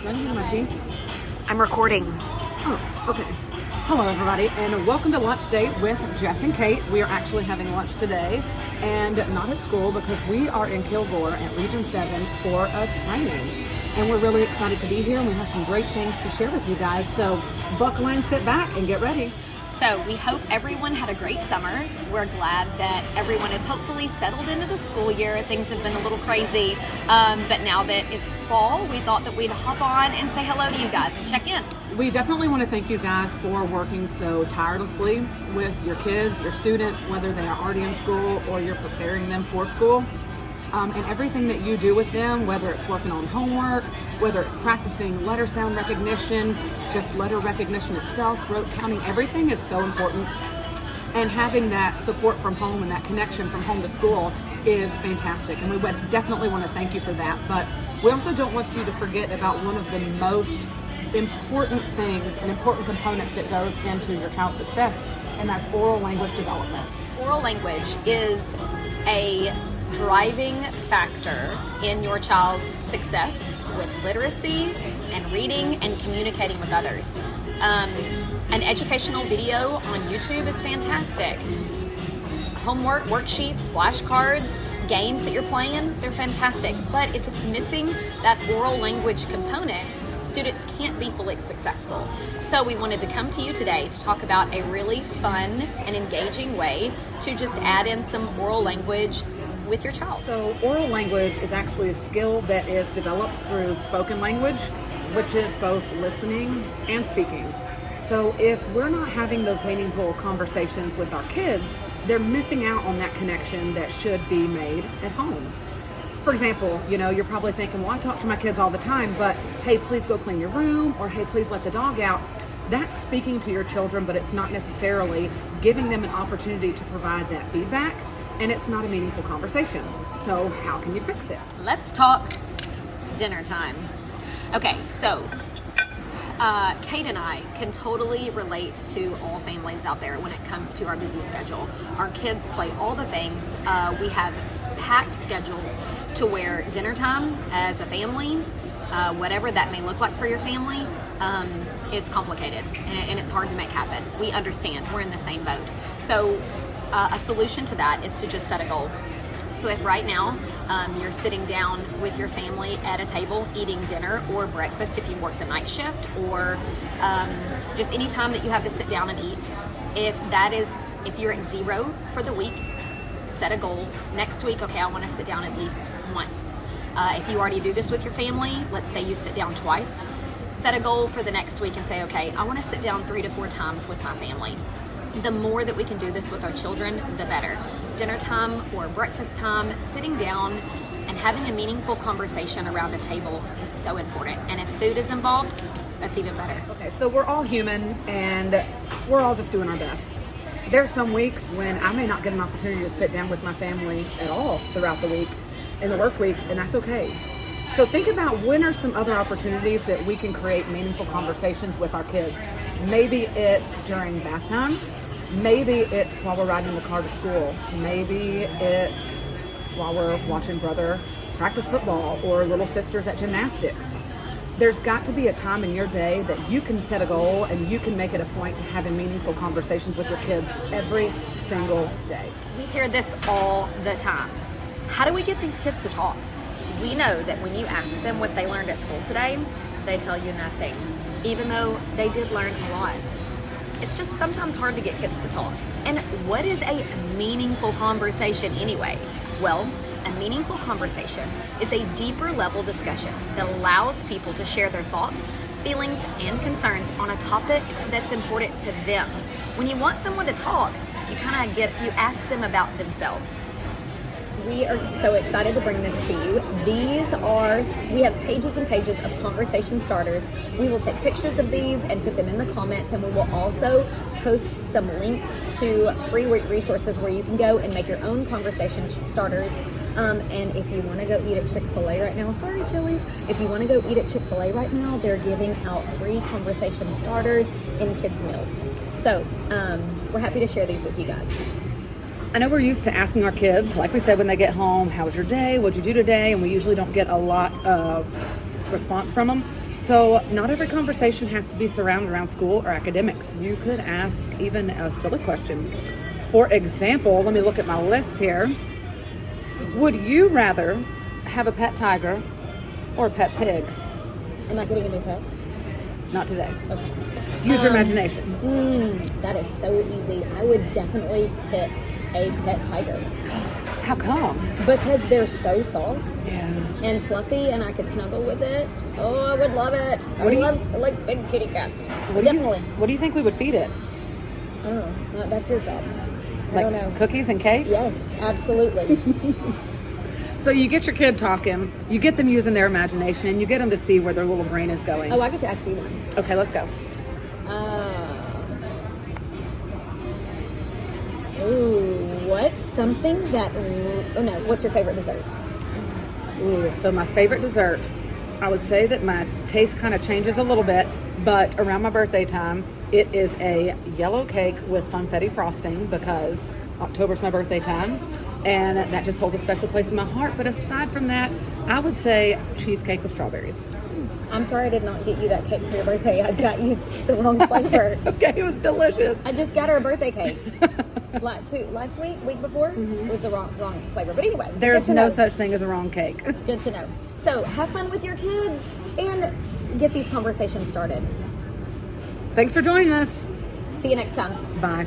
Running my teeth. I'm recording. Oh, okay. Hello, everybody, and welcome to Lunch Date with Jess and Kate. We are actually having lunch today, and not at school because we are in Kilgore at Region 7 for a training. And we're really excited to be here, and we have some great things to share with you guys. So buckle in, sit back, and get ready. So we hope everyone had a great summer. We're glad that everyone is hopefully settled into the school year. Things have been a little crazy, but now that it's fall, we thought that we'd hop on and say hello to you guys and check in. We definitely want to thank you guys for working so tirelessly with your kids, your students, whether they are already in school or you're preparing them for school. And everything that you do with them, whether it's working on homework, whether it's practicing letter sound recognition, just letter recognition itself, rote counting, everything is so important. And having that support from home and that connection from home to school is fantastic. And we would definitely want to thank you for that. But we also don't want you to forget about one of the most important things and important components that goes into your child's success, and that's oral language development. Oral language is a driving factor in your child's success with literacy and reading and communicating with others. An educational video on YouTube is fantastic. Homework, worksheets, flashcards, games that you're playing, they're fantastic. But if it's missing that oral language component, students can't be fully successful. So we wanted to come to you today to talk about a really fun and engaging way to just add in some oral language with your child. So oral language is actually a skill that is developed through spoken language, which is both listening and speaking. So if we're not having those meaningful conversations with our kids, they're missing out on that connection that should be made at home. For example, you're probably thinking, well, I talk to my kids all the time, but hey, please go clean your room, or hey, please let the dog out. That's speaking to your children, but it's not necessarily giving them an opportunity to provide that feedback, and it's not a meaningful conversation. So how can you fix it? Let's talk dinner time. Okay, so Kate and I can totally relate to all families out there when it comes to our busy schedule. Our kids play all the things. We have packed schedules to where dinner time as a family, whatever that may look like for your family, is complicated and it's hard to make happen. We understand. We're in the same boat. So a solution to that is to just set a goal. So if right now you're sitting down with your family at a table eating dinner or breakfast if you work the night shift, or just any time that you have to sit down and eat, if you're at 0 for the week, set a goal. Next week, okay, I want to sit down at least once. If you already do this with your family, let's say you sit down twice, set a goal for the next week and say, okay, I want to sit down 3 to 4 times with my family. The more that we can do this with our children, the better. Dinner time or breakfast time, sitting down and having a meaningful conversation around a table is so important. And if food is involved, that's even better. Okay, so we're all human and we're all just doing our best. There are some weeks when I may not get an opportunity to sit down with my family at all throughout the week, in the work week, and that's okay. So think about when are some other opportunities that we can create meaningful conversations with our kids. Maybe it's during bath time. Maybe it's while we're riding in the car to school. Maybe it's while we're watching brother practice football or little sisters at gymnastics. There's got to be a time in your day that you can set a goal and you can make it a point to have meaningful conversations with your kids every single day. We hear this all the time. How do we get these kids to talk? We know that when you ask them what they learned at school today, they tell you nothing, even though they did learn a lot. It's just sometimes hard to get kids to talk. And what is a meaningful conversation anyway? Well, a meaningful conversation is a deeper level discussion that allows people to share their thoughts, feelings, and concerns on a topic that's important to them. When you want someone to talk, you ask them about themselves. We are so excited to bring this to you. We have pages and pages of conversation starters. We will take pictures of these and put them in the comments, and we will also post some links to free resources where you can go and make your own conversation starters. And if you want to go eat at Chick-fil-A right now, sorry Chili's, if you want to go eat at Chick-fil-A right now, they're giving out free conversation starters in kids' meals. So we're happy to share these with you guys. I know we're used to asking our kids, like we said, when they get home, how was your day? What'd you do today? And we usually don't get a lot of response from them. So not every conversation has to be surrounded around school or academics. You could ask even a silly question. For example, let me look at my list here. Would you rather have a pet tiger or a pet pig? Am I getting a new pet? Not today. Okay. Use your imagination. That is so easy. I would definitely pick a pet tiger How come? because they're so soft Yeah. and fluffy, and I could snuggle with it. Oh, I would love it. What do you- I like big kitty cats. What Definitely. Do you think we would feed it? Oh, that's your job. I Like don't know. cookies and cake? Yes, absolutely. So you get your kid talking, you get them using their imagination, and you get them to see where their little brain is going. Oh, I get to ask you one. Okay, let's go. What's something that? Oh no, what's your favorite dessert? Ooh, so my favorite dessert, I would say that my taste kind of changes a little bit, but around my birthday time, it is a yellow cake with funfetti frosting because October's my birthday time, and that just holds a special place in my heart. But aside from that, I would say cheesecake with strawberries. I'm sorry I did not get you that cake for your birthday. I got you the wrong flavor. Okay, it was delicious. I just got her a birthday cake. Last week before, it was the wrong flavor. But anyway, There's good to no know. such thing as a wrong cake. Good to know. So have fun with your kids and get these conversations started. Thanks for joining us. See you next time. Bye.